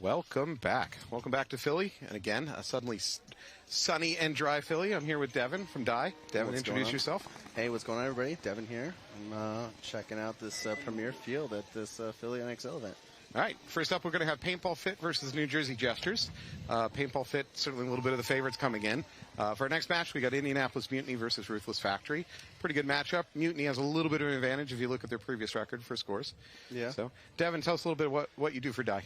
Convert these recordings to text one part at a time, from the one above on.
Welcome back. Welcome back to Philly. And again, a suddenly sunny and dry Philly. I'm here with Devin from Dye. Devin, introduce yourself. Hey, what's going on, everybody? Devin here. I'm checking out this premier field at this Philly NXL event. All right. First up, we're going to have Pbfit versus New Jersey Jesters. Pbfit, certainly a little bit of the favorites coming in. For our next match, we got Indianapolis Mutiny versus Ruthless Factory. Pretty good matchup. Mutiny has a little bit of an advantage if you look at their previous record for scores. Yeah. So, Devin, tell us a little bit what you do for Dye.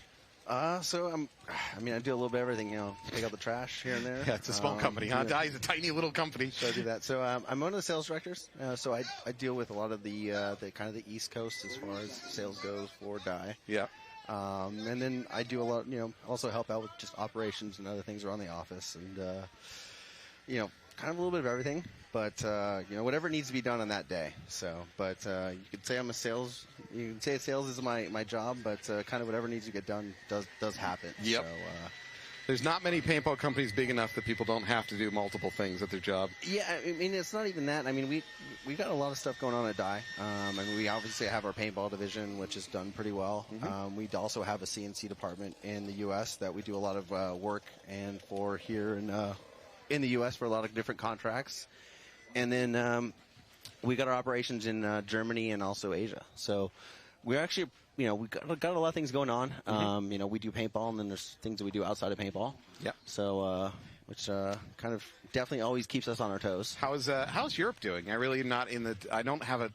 I do a little bit of everything, take out the trash here and there. Yeah, it's a small company, huh? Dye is a tiny little company. So I do that. So I'm one of the sales directors. So I deal with a lot of the kind of the East Coast as far as sales goes for Dye. Yeah. And then I do a lot, also help out with just operations and other things around the office, and kind of a little bit of everything. But whatever needs to be done on that day. So, but you could say I'm a sales. You can say sales is my job, but kind of whatever needs to get done does happen. Yep. So, there's not many paintball companies big enough that people don't have to do multiple things at their job. Yeah, I mean, it's not even that. I mean, we got a lot of stuff going on at Dye. We obviously have our paintball division, which is done pretty well. Mm-hmm. We also have a CNC department in the U.S. that we do a lot of work and for here in the U.S. for a lot of different contracts. And then we got our operations in Germany and also Asia. So we're actually, we got a lot of things going on. Mm-hmm. We do paintball, and then there's things that we do outside of paintball. Yeah. So, which kind of definitely always keeps us on our toes. How's Europe doing? I don't have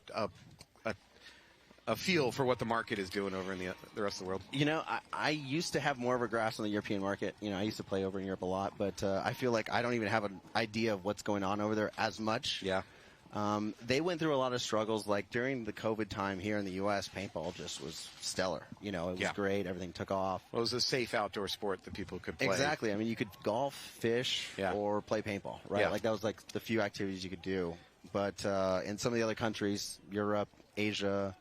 a feel for what the market is doing over in the rest of the world. I used to have more of a grasp on the European market. I used to play over in Europe a lot, but I feel like I don't even have an idea of what's going on over there as much. Yeah. They went through a lot of struggles. Like during the COVID time here in the U.S., paintball just was stellar. It was great. Everything took off. Well, it was a safe outdoor sport that people could play. Exactly. I mean, you could golf, fish, or play paintball, right? Yeah. Like that was like the few activities you could do. But in some of the other countries, Europe, Asia,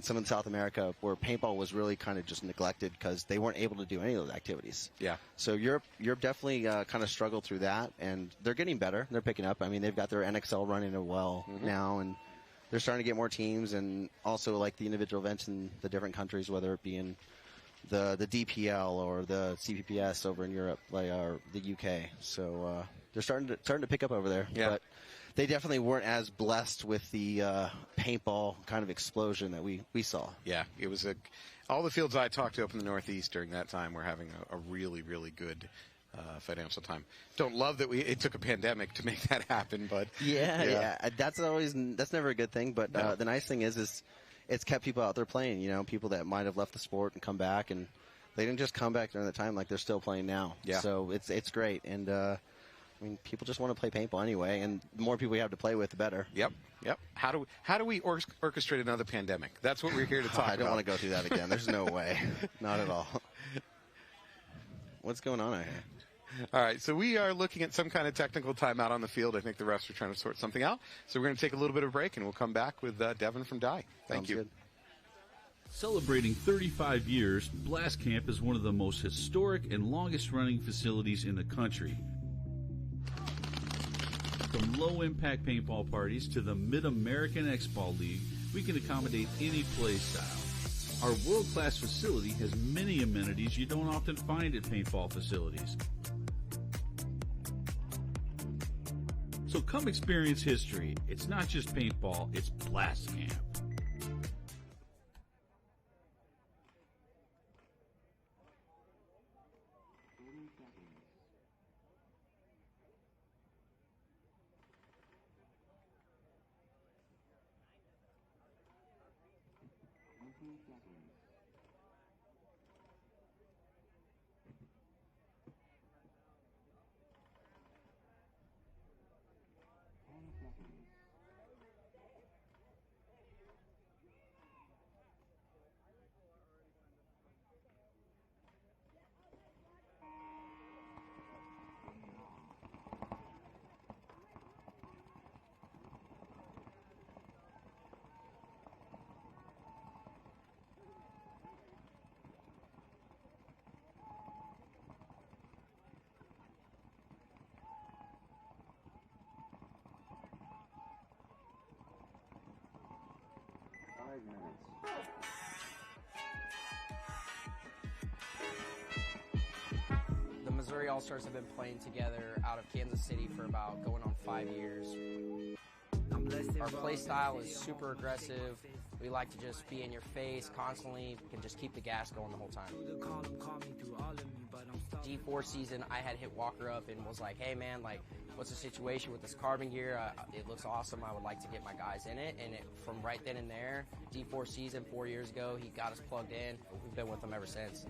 some in South America, where paintball was really kind of just neglected because they weren't able to do any of those activities. Yeah. So Europe definitely kind of struggled through that, and they're getting better. They're picking up. They've got their NXL running well now, and they're starting to get more teams, and also like the individual events in the different countries, whether it be in the DPL or the CPPS over in Europe, or the UK. So they're starting to pick up over there. Yeah. But they definitely weren't as blessed with the paintball kind of explosion that we saw. Yeah, it was all the fields I talked to up in the Northeast during that time were having a really, really good financial time. Don't love that it took a pandemic to make that happen, but yeah. That's never a good thing. But no. The nice thing is it's kept people out there playing. People that might have left the sport and come back, and they didn't just come back during the time, like they're still playing now. Yeah. So it's great, and people just want to play paintball anyway, and the more people we have to play with, the better. Yep. How do we orchestrate another pandemic? That's what we're here to talk about. I don't want to go through that again. There's no way. Not at all. What's going on out here? All right, so we are looking at some kind of technical timeout on the field. I think the refs are trying to sort something out. So we're going to take a little bit of a break, and we'll come back with Devin from Dye. Thank you. Good. Celebrating 35 years, Blast Camp is one of the most historic and longest-running facilities in the country. From low-impact paintball parties to the Mid-American X-Ball League, we can accommodate any play style. Our world-class facility has many amenities you don't often find at paintball facilities. So come experience history. It's not just paintball, it's Blast Camp. Missouri All-Stars have been playing together out of Kansas City for about going on 5 years. Our play style is super aggressive. We like to just be in your face constantly and just keep the gas going the whole time. D4 season, I had hit Walker up and was like, hey man, like, what's the situation with this carbon gear? It looks awesome. I would like to get my guys in it. And from right then and there, D4 season 4 years ago, he got us plugged in. We've been with him ever since.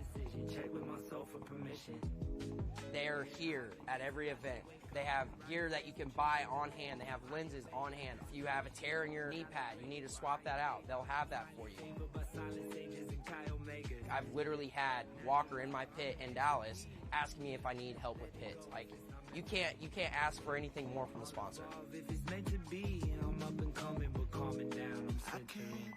They're here at every event. They have gear that you can buy on hand. They have lenses on hand. If you have a tear in your knee pad, you need to swap that out. They'll have that for you. I've literally had Walker in my pit in Dallas asking me if I need help with pits. Like, you can't ask for anything more from the sponsor. If it's meant to be, I'm up and coming, but calming down, I'm centering.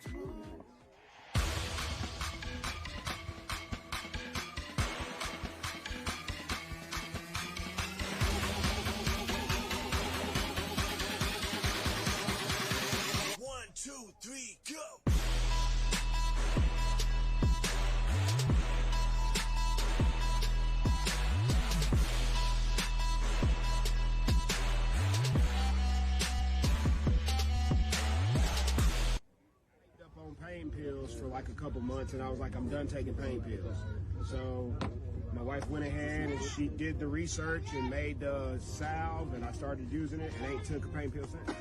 One, two, three, go! On pain pills for like a couple months, and I was like, I'm done taking pain pills. So my wife went ahead and she did the research and made the salve, and I started using it and ain't took a pain pill since.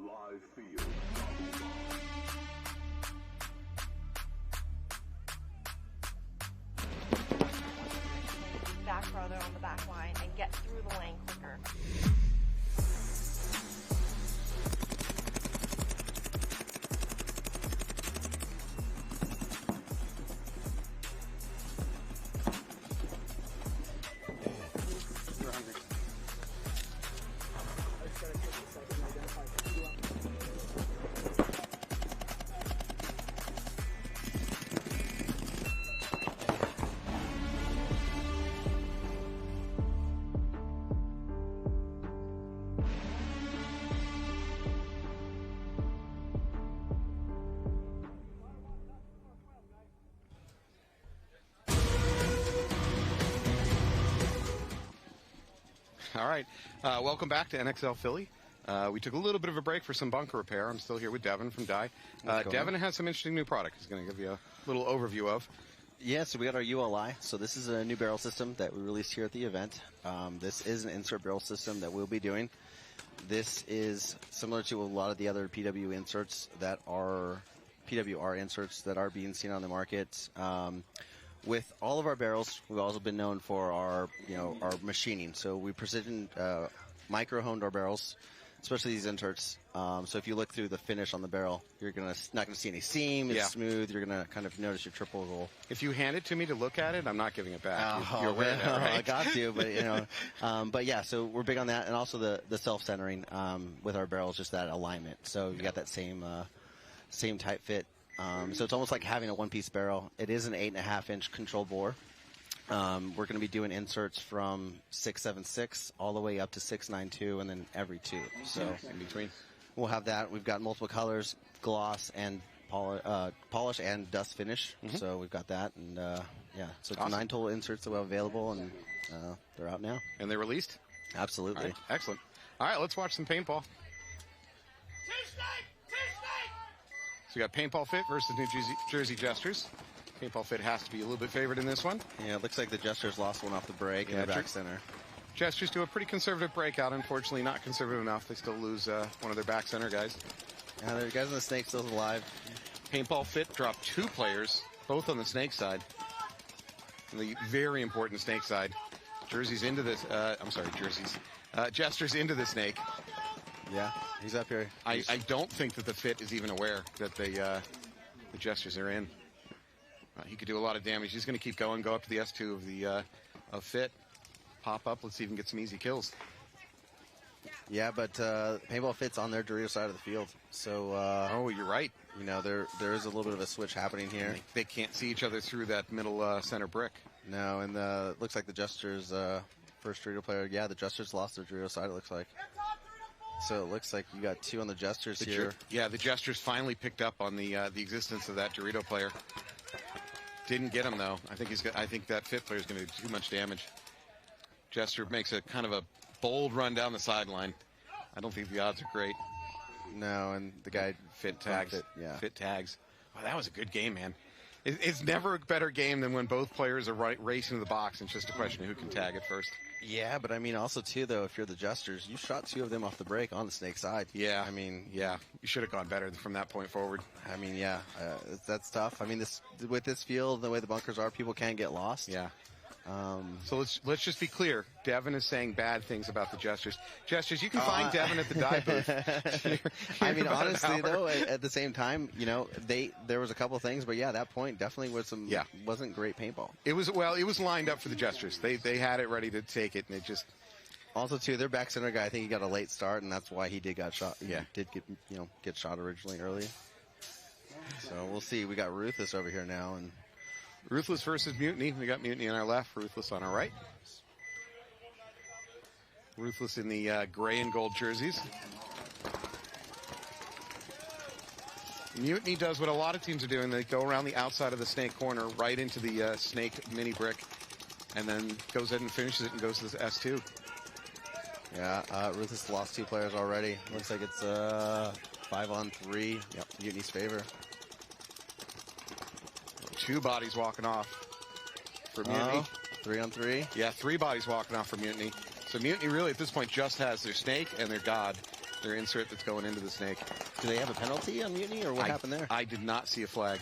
Live field. Back farther on the back line and get through the lane quicker. All right. Welcome back to NXL Philly. We took a little bit of a break for some bunker repair. I'm still here with Devin from Dye. Devin has some interesting new product he's going to give you a little overview of. Yeah, so we got our ULI. So this is a new barrel system that we released here at the event. This is an insert barrel system that we'll be doing. This is similar to a lot of the other PWR inserts that are being seen on the market. With all of our barrels, we've also been known for our machining. So we precision micro-honed our barrels, especially these inserts. So if you look through the finish on the barrel, you're not going to see any seam. It's smooth. You're going to kind of notice your triple roll. If you hand it to me to look at it, I'm not giving it back. Oh, you're aware of that, right? I got to, but but yeah. So we're big on that, and also the self-centering with our barrels, just that alignment. So you got that same tight fit. So it's almost like having a one-piece barrel. It is an 8.5-inch control bore. We're going to be doing inserts from 6.76 all the way up to 6.92, and then every 2. So in between, we'll have that. We've got multiple colors, gloss and polish and dust finish. So we've got that, and so it's 9 total inserts that we have available, and they're out now. And they're released? Absolutely. Right. Excellent. All right, let's watch some paintball. So we got Paintball Fit versus New Jersey Jesters. Paintball Fit has to be a little bit favored in this one. Yeah, it looks like the Jesters lost one off the break in the back center. Jesters do a pretty conservative breakout. Unfortunately, not conservative enough. They still lose one of their back center guys. Yeah, the guys on the snake still alive. Paintball Fit dropped 2 players, both on the snake side. On the very important snake side. Jersey's into this. Jesters into the snake. Yeah, he's up here. I don't think that the Fit is even aware that the Jesters are in. He could do a lot of damage. He's going to keep going, go up to the S2 of the of Fit, pop up. Let's see if he can get some easy kills. Yeah, but Paintball Fit's on their Dorito side of the field. So you're right. There is a little bit of a switch happening here. They can't see each other through that middle center brick. No, and it looks like the Jesters first Dorito player. Yeah, the Jesters lost their Dorito side. It looks like. So it looks like you got 2 on the Jesters here. The Jesters finally picked up on the existence of that Dorito player. Didn't get him though. I think that Fit player is going to do too much damage. Jester makes a kind of a bold run down the sideline. I don't think the odds are great. No, and the guy Fit tags. Fit tags. Wow, that was a good game, man. It's never a better game than when both players are racing to the box. It's just a question of who can tag it first. Yeah, but I mean, also too, though, if you're the Jesters, you shot 2 of them off the break on the snake side. Yeah. I mean, you should have gone better from that point forward. I mean, that's tough. I mean, with this field, the way the bunkers are, people can get lost. Yeah. So let's just be clear. Devin is saying bad things about the Jesters. Jesters, you can find Devin at the Dye booth. I mean, honestly, though, at the same time, there was a couple of things, but that point definitely was wasn't great paintball. It was lined up for the Jesters. They had it ready to take it, and it just. Also, too, their back center guy, I think he got a late start, and that's why he got shot. Yeah, did get shot originally early. So we'll see. We got Ruthless over here now, and. Ruthless versus Mutiny. We got Mutiny on our left, Ruthless on our right. Ruthless in the gray and gold jerseys. Mutiny does what a lot of teams are doing. They go around the outside of the snake corner, right into the snake mini brick, and then goes in and finishes it and goes to the S2. Yeah, Ruthless lost 2 players already. Looks like it's 5-on-3. Yep, Mutiny's favor. 2 bodies walking off for Mutiny. 3-on-3? Yeah, 3 bodies walking off for Mutiny. So Mutiny really at this point just has their snake and their god. their insert that's going into the snake. Do they have a penalty on Mutiny, or what happened there? I did not see a flag.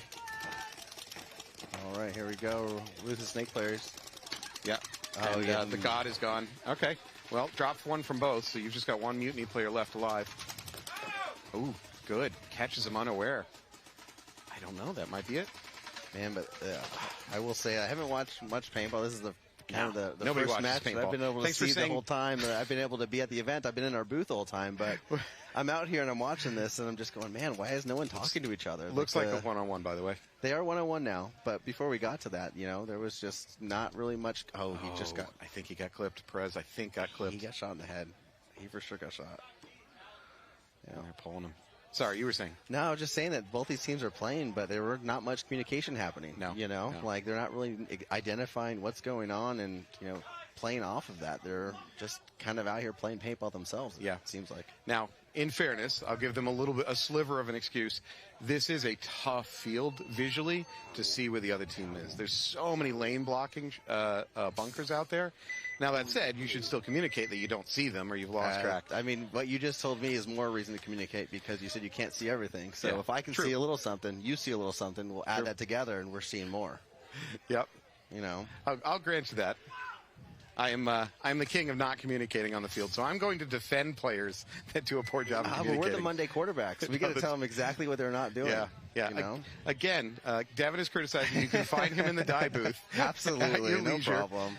All right, here we go. Ruthless snake players. Yeah. Oh, and, yeah. The god is gone. Okay. Well, dropped one from both, so you've just got one Mutiny player left alive. Ooh, good. Catches him unaware. I don't know. That might be it. Man, but I will say I haven't watched much paintball. This is the kind of the Nobody first watches match that paintball. I've been able to Thanks for see the saying- whole time. I've been able to be at the event. I've been in our booth the whole time, but I'm out here and I'm watching this and I'm just going, man, why is no one talking to each other? Looks like a one-on-one, by the way. They are one-on-one now, but before we got to that, there was just not really much. Oh, he just got. I think he got clipped. Perez, I think, got clipped. He got shot in the head. He for sure got shot. Yeah, they're pulling him. Sorry, you were saying. No, I was just saying that both these teams are playing, but there were not much communication happening. No. Like they're not really identifying what's going on and, playing off of that. They're just kind of out here playing paintball themselves. Yeah. It seems like. Now, in fairness, I'll give them a sliver of an excuse. This is a tough field visually to see where the other team is. There's so many lane blocking bunkers out there. Now, that said, you should still communicate that you don't see them or you've lost track. I mean, what you just told me is more reason to communicate because you said you can't see everything. So Yeah, if I can true. see a little something, you see a little something, we'll add that together and we're seeing more. Yep. I'll grant you that. I'm the king of not communicating on the field, so I'm going to defend players that do a poor job of But communicating. we're the Monday quarterbacks. We got to tell them exactly what they're not doing. Yeah. Again, Devin is criticizing. You can find him in the die booth. Absolutely, at your no leisure. problem.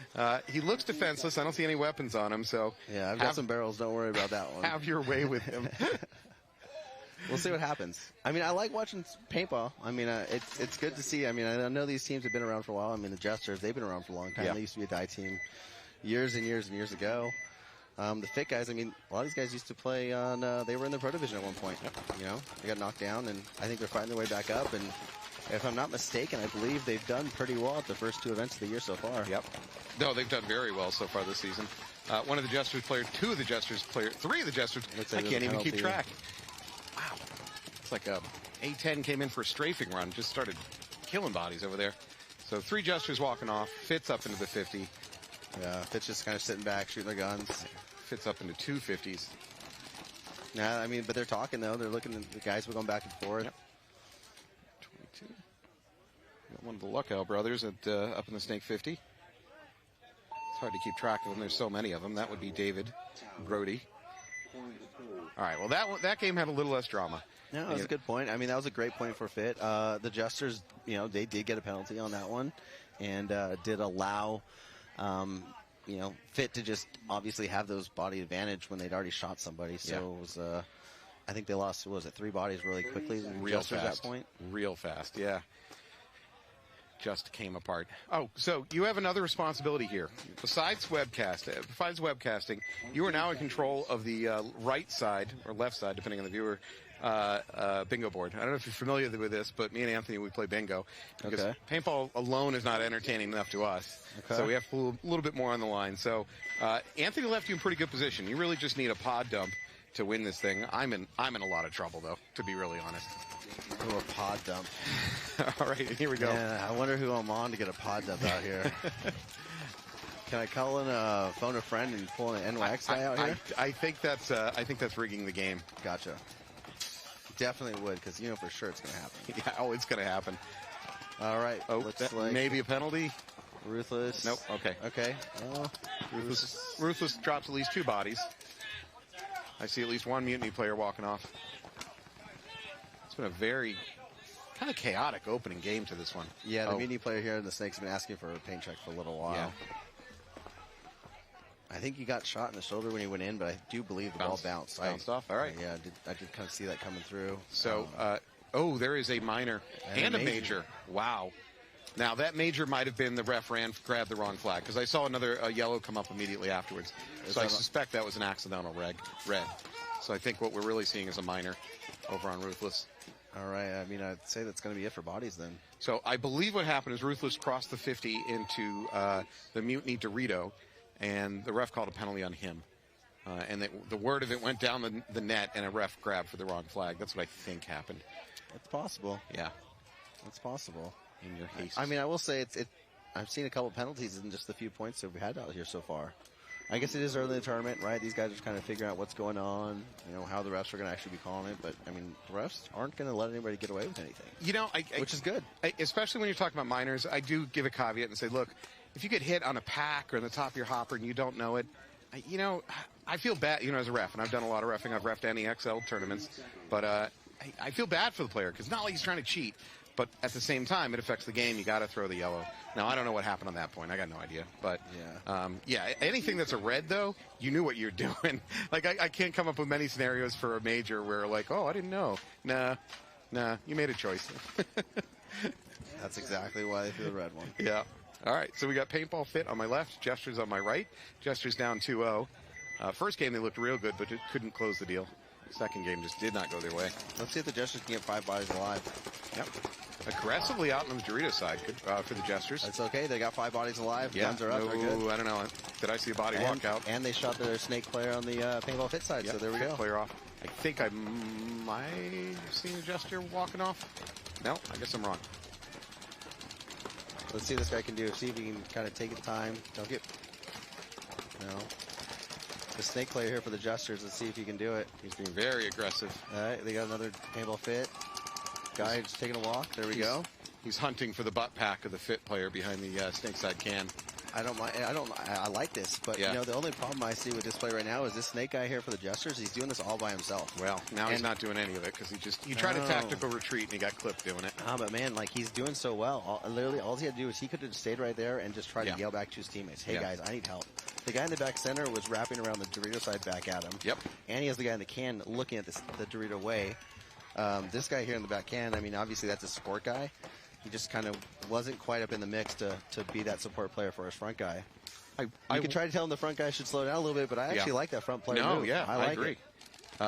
He looks defenseless. I don't see any weapons on him, so Yeah, I've got some barrels. Don't worry about that one. have your way with him. We'll see what happens. I mean, I like watching paintball. I mean, it's good to see. I mean, I know these teams have been around for a while. I mean, the Jesters, they've been around for a long time. Yeah. They used to be a die team years and years and years ago. The Fit guys, I mean, a lot of these guys used to play on, they were in the Pro Division at one point. They got knocked down, and I think they're fighting their way back up. And if I'm not mistaken, I believe they've done pretty well at the first two events of the year so far. Yep. No, they've done very well so far this season. One of the Jesters players, two of the Jesters players, three of the Jesters. Looks I like can't there's a even keep penalty. track. Wow. It's like a A10 came in for a strafing run, just started killing bodies over there. So 3 Jesters walking off, Fitz up into the 50. Yeah, Fitz just kind of sitting back, shooting their guns. Fitz up into 2 50s. Yeah, I mean, but they're talking, though. They're looking at the guys were going back and forth. Yep. 22. Got one of the Luckow brothers at up in the Snake 50. It's hard to keep track of them. There's so many of them. That would be David Brody. All right, well, that game had a little less drama. No, that was a good point. I mean, that was a great point for Fit. The Jesters, they did get a penalty on that one and did allow, Fit to just obviously have those body advantage when they'd already shot somebody. So it was, I think they lost, 3 bodies really quickly. Real Jesters fast. at that point. Real fast, yeah. Just came apart. Oh, so you have another responsibility here. Besides webcasting, you are now in control of the right side or left side, depending on the viewer, bingo board. I don't know if you're familiar with this, but me and Anthony, we play bingo. Because Okay. paintball alone is not entertaining enough to us. Okay. So we have a little bit more on the line. So Anthony left you in pretty good position. You really just need a pod dump to win this thing. I'm in a lot of trouble, though, to be really honest. Oh, a pod dump. All right, here we go. Yeah, I wonder who I'm on to get a pod dump out here. Can I call in phone a friend and pull an NYX guy out here? I think that's rigging the game. Gotcha. Definitely would, because for sure it's going to happen. Yeah, it's going to happen. All right. Oh, looks like maybe a penalty. Ruthless. Nope. Okay. Okay. Well, Ruthless drops at least 2 bodies. I see at least 1 Mutiny player walking off. It's been a very kind of chaotic opening game to this one. yeah, the Mutiny player here in the Snakes has been asking for a paint check for a little while. Yeah. I think he got shot in the shoulder when he went in, but I do believe the ball bounced. Bounced off. All right. Yeah, I did kind of see that coming through. So, there is a minor and a major. Wow. Now, that major might have been the ref grabbed the wrong flag, because I saw another yellow come up immediately afterwards. So I suspect that was an accidental red. So I think what we're really seeing is a minor over on Ruthless. All right. I mean, I'd say that's going to be it for bodies then. So I believe what happened is Ruthless crossed the 50 into the Mutiny Dorito, and the ref called a penalty on him. And the word of it went down the net, and a ref grabbed for the wrong flag. That's what I think happened. It's possible. Yeah. It's possible. In your haste. I mean, I will say I've seen a couple penalties in just the few points that we've had out here so far. I guess it is early in the tournament, right? These guys are kind of figuring out what's going on, how the refs are going to actually be calling it. But, I mean, the refs aren't going to let anybody get away with anything. Which is good. Especially when you're talking about minors, I do give a caveat and say, look, if you get hit on a pack or on the top of your hopper and you don't know it, I feel bad, as a ref, and I've done a lot of reffing. I've reffed NEXL tournaments, but I feel bad for the player because not like he's trying to cheat, but at the same time, it affects the game. You got to throw the yellow. Now, I don't know what happened on that point. I got no idea. But, anything that's a red, though, you knew what you're doing. Like, I can't come up with many scenarios for a major where, like, oh, I didn't know. Nah, you made a choice. That's exactly why they threw the red one. Yeah. All right, so we got Paintball Fit on my left, Jesters on my right. Jesters down 2-0. First game, they looked real good, but it couldn't close the deal. Second game just did not go their way. Let's see if the Jesters can get 5 bodies alive. Yep. Aggressively out on the Dorito side for the Jesters. That's okay. They got 5 bodies alive. Yeah. Guns are up. They're good. I don't know. Did I see a body walk out? And they shot their snake player on the Paintball Fit side, so there we go. Player off. I think I might have seen a Jester walking off. No, I guess I'm wrong. Let's see what this guy can do. See if he can kind of take his time. Don't get... No. The snake player here for the Jesters. Let's see if he can do it. He's being very aggressive. All right, they got another Paintball Fit. Guy just taking a walk. There we go. He's hunting for the butt pack of the Fit player behind the snake side can. I don't mind. I like this, but the only problem I see with this play right now is this snake guy here for the Jesters. He's doing this all by himself. Well, now he's not doing any of it because he tried a tactical retreat and he got clipped doing it. But man, like he's doing so well. Literally, all he had to do is he could have stayed right there and just tried to yell back to his teammates, "Hey guys, I need help." The guy in the back center was wrapping around the Dorito side back at him. Yep. And he has the guy in the can looking at the Dorito way. This guy here in the back can, I mean, obviously that's a support guy. He just kind of wasn't quite up in the mix to be that support player for his front guy. You could try to tell him the front guy should slow down a little bit, but I actually like that front player move. I like agree.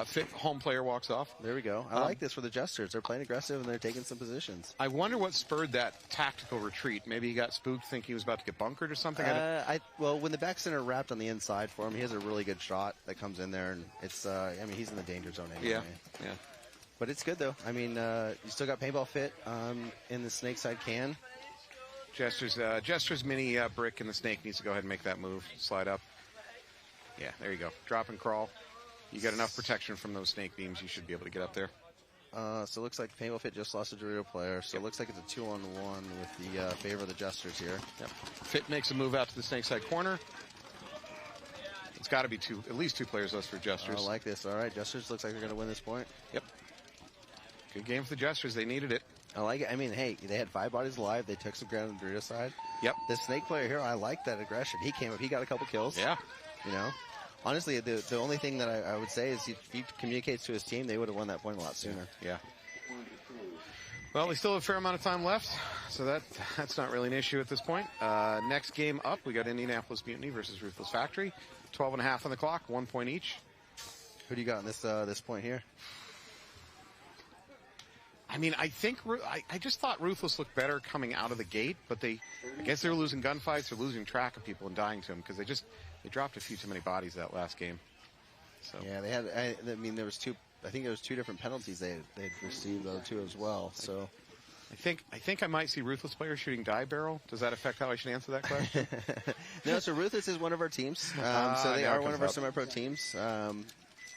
Fit home player walks off. There we go. I like this for the Jesters. They're playing aggressive and they're taking some positions. I wonder what spurred that tactical retreat. Maybe he got spooked, thinking he was about to get bunkered or something. Well, when the back center wrapped on the inside for him, he has a really good shot that comes in there, and it's. I mean, he's in the danger zone anyway. Yeah. But it's good though. I mean, you still got Paintball Fit in the snake side can. Jester's mini brick and the snake needs to go ahead and make that move. Slide up. Yeah, there you go. Drop and crawl. You got enough protection from those snake beams, you should be able to get up there. So it looks like Paintball Fit just lost a Dorito player, so it looks like it's a 2-on-1 with the favor of the Jesters here. Yep. Fit makes a move out to the snake side corner. It's got to be at least 2 players less for Jesters. I like this. All right, Jesters looks like they're going to win this point. Yep. Good game for the Jesters. They needed it. I like it. I mean, hey, they had 5 bodies alive. They took some ground on the Dorito side. Yep. The snake player here, I like that aggression. He came up. He got a couple kills. Yeah. Honestly, the only thing that I would say is if he communicates to his team, they would have won that point a lot sooner. Yeah. Well, we still have a fair amount of time left, so that's not really an issue at this point. Next game up, we got Indianapolis Mutiny versus Ruthless Factory. 12.5 on the clock, 1 point each. Who do you got in this point here? I mean, I just thought Ruthless looked better coming out of the gate, but I guess they were losing gunfights, they're losing track of people and dying to them because they dropped a few too many bodies that last game. So yeah, they had. I mean, there was 2. I think there was 2 different penalties they'd received though too as well. So I think I might see Ruthless players shooting die barrel. Does that affect how I should answer that question? No. So Ruthless is one of our teams. So they are one of our semi-pro teams. Yeah,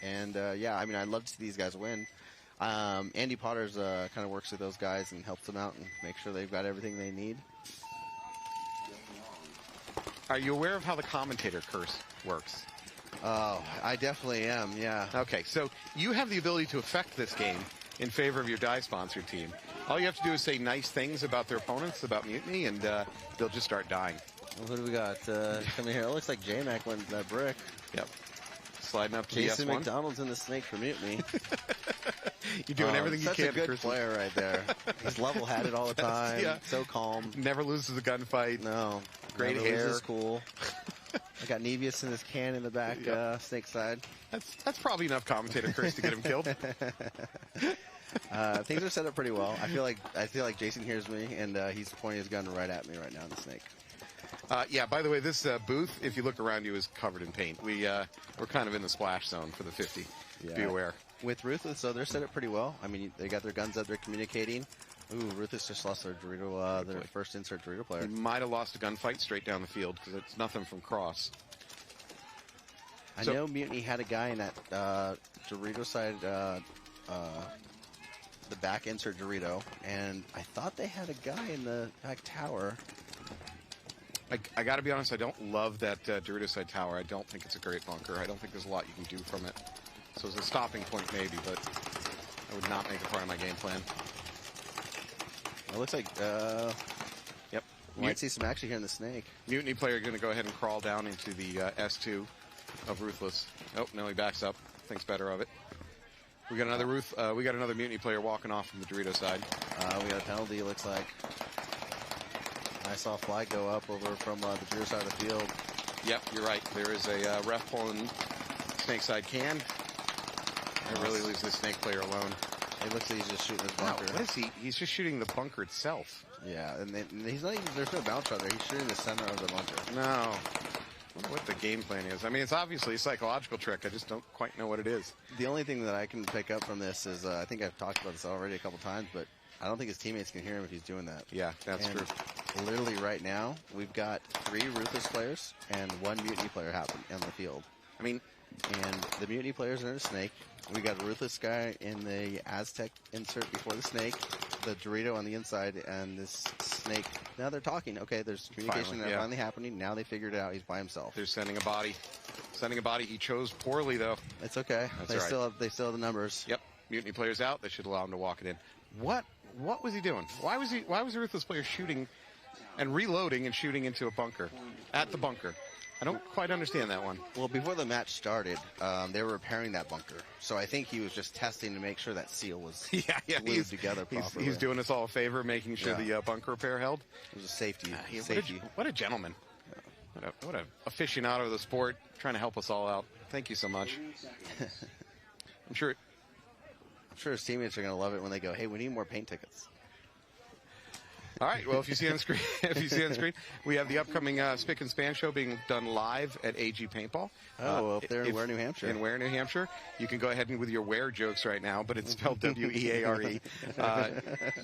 I mean, I'd love to see these guys win. Andy Potter's kind of works with those guys and helps them out and make sure they've got everything they need. Are you aware of how the commentator curse works? Oh, I definitely am, yeah. Okay, so you have the ability to affect this game in favor of your die sponsor team. All you have to do is say nice things about their opponents, about Mutiny, and they'll just start dying. Well, who do we got coming here? It looks like J-Mac went that brick. Yep. Sliding up to Jason the S1. McDonald's in the snake for Mutiny. You're doing everything you can. Such a good player right there. He's level-headed all the time. Yeah. So calm. Never loses a gunfight. No. Great never hair. Loses cool. I got Nevius in his can in the back, snake side. That's probably enough commentator curse to get him killed. Things are set up pretty well. I feel like Jason hears me, and he's pointing his gun right at me right now in the snake. Yeah, by the way, this booth, if you look around you, is covered in paint. We're kind of in the splash zone for the 50. Yeah. Be aware. With Ruthless, so they're set up pretty well. I mean, they got their guns up, they're communicating. Ooh, Ruthless just lost their Dorito, their first insert Dorito player. He might have lost a gunfight straight down the field because it's nothing from cross. I know Mutiny had a guy in that Dorito side, the back insert Dorito, and I thought they had a guy in the back tower. I got to be honest, I don't love that Dorito side tower. I don't think it's a great bunker. I don't think there's a lot you can do from it. So as a stopping point, maybe, but I would not make it part of my game plan. It looks like, Yep. might see some action here in the snake. Mutiny player going to go ahead and crawl down into the S2 of Ruthless. Oh, no, he backs up. Thinks better of it. We got another we got another Mutiny player walking off from the Dorito side. We got a penalty, it looks like. I saw a flag go up over from the Dorito side of the field. Yep, you're right. There is a ref pulling snake side can. It really leaves the snake player alone. It looks like he's just shooting his bunker. What is he? He's just shooting the bunker itself. Yeah, and he's not even, there's no bounce shot there. He's shooting the center of the bunker. No. I wonder what the game plan is. I mean, it's obviously a psychological trick. I just don't quite know what it is. The only thing that I can pick up from this is, I think I've talked about this already a couple times, but I don't think his teammates can hear him if he's doing that. Yeah, that's true. Literally right now, we've got 3 Ruthless players and 1 Mutiny player on the field. I mean, and the Mutiny players are in a snake. We got a Ruthless guy in the Aztec insert before the snake, the Dorito on the inside, and this snake. Now they're talking. Okay, there's communication finally happening. Now they figured it out. He's by himself. They're sending a body. Sending a body. He chose poorly, though. It's okay. They still have the numbers. Yep. Mutiny player's out. They should allow him to walk it in. What was he doing? Why was the Ruthless player shooting and reloading and shooting into a bunker at the bunker? I don't quite understand that one. Well, before the match started, they were repairing that bunker. So I think he was just testing to make sure that seal was glued together properly. He's doing us all a favor, making sure the bunker repair held. It was a safety. What a gentleman. Yeah. What a aficionado of the sport, trying to help us all out. Thank you so much. I'm sure his teammates are going to love it when they go, hey, we need more paint tickets. All right. Well, if you see on screen, we have the upcoming Spick and Span show being done live at AG Paintball. Up there in Ware, New Hampshire. In Ware, New Hampshire. You can go ahead and with your Ware jokes right now, but it's spelled W-E-A-R-E.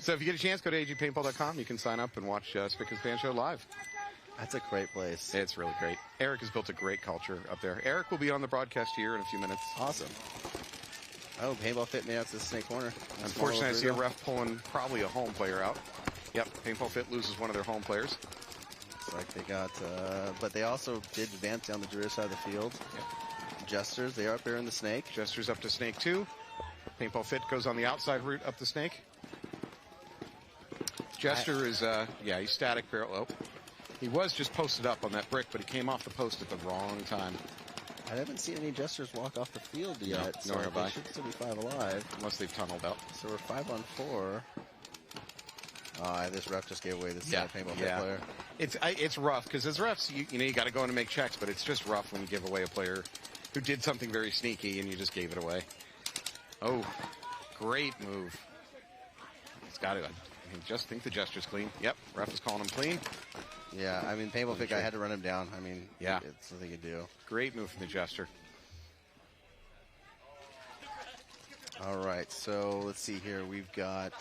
So if you get a chance, go to agpaintball.com. You can sign up and watch Spick and Span show live. That's a great place. It's really great. Eric has built a great culture up there. Eric will be on the broadcast here in a few minutes. Awesome. Oh, Pbfit made out to the snake corner. Unfortunately, I see a ref pulling probably a home player out. Yep, Pbfit loses one of their home players. It's like they got, but they also did advance down the Dorito side of the field. Yep. Jesters, they are up there in the snake. Jesters up to snake 2. Pbfit goes on the outside route up the snake. Jester is, he's static barrel. Oh, he was just posted up on that brick, but he came off the post at the wrong time. I haven't seen any Jesters walk off the field yet, nor have I. They should still be 5 alive. Unless they've tunneled out. So we're 5 on 4. This ref just gave away this Pbfit player. It's rough because as refs, you got to go in and make checks, but it's just rough when you give away a player who did something very sneaky and you just gave it away. Oh, great move. It's got to. Just think the gesture's clean. Yep, ref is calling him clean. Yeah, I mean, Pbfit guy had to run him down. I mean, it's something you do. Great move from the gesture. All right, so let's see here. We've got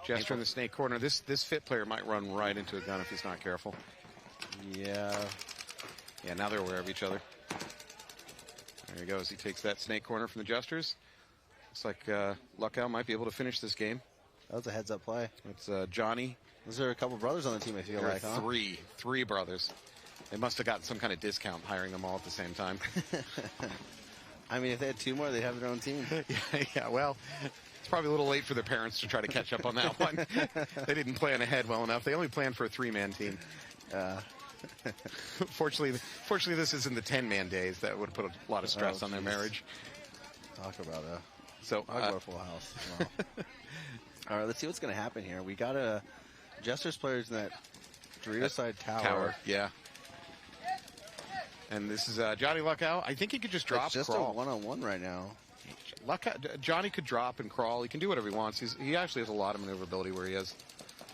Jester in the snake corner. This fit player might run right into a gun if he's not careful. Yeah. Yeah, now they're aware of each other. There he goes. He takes that snake corner from the Jesters. Looks like Luckow might be able to finish this game. That was a heads-up play. It's Johnny. Those are a couple brothers on the team, I feel like, huh? Three brothers. They must have gotten some kind of discount hiring them all at the same time. I mean, if they had 2 more, they'd have their own team. Yeah, well, it's probably a little late for their parents to try to catch up on that one. They didn't plan ahead well enough. They only planned for a 3-man team. Fortunately, this isn't the 10-man days. That would have put a lot of stress on their marriage. Talk about a full house. Wow. All right, let's see what's going to happen here. We got a Jesters players in that Dorito side tower. Yeah. And this is Johnny Luckow. I think he could just drop. It's just crawl. a one-on-one right now. Johnny could drop and crawl. He can do whatever he wants. He actually has a lot of maneuverability where he is.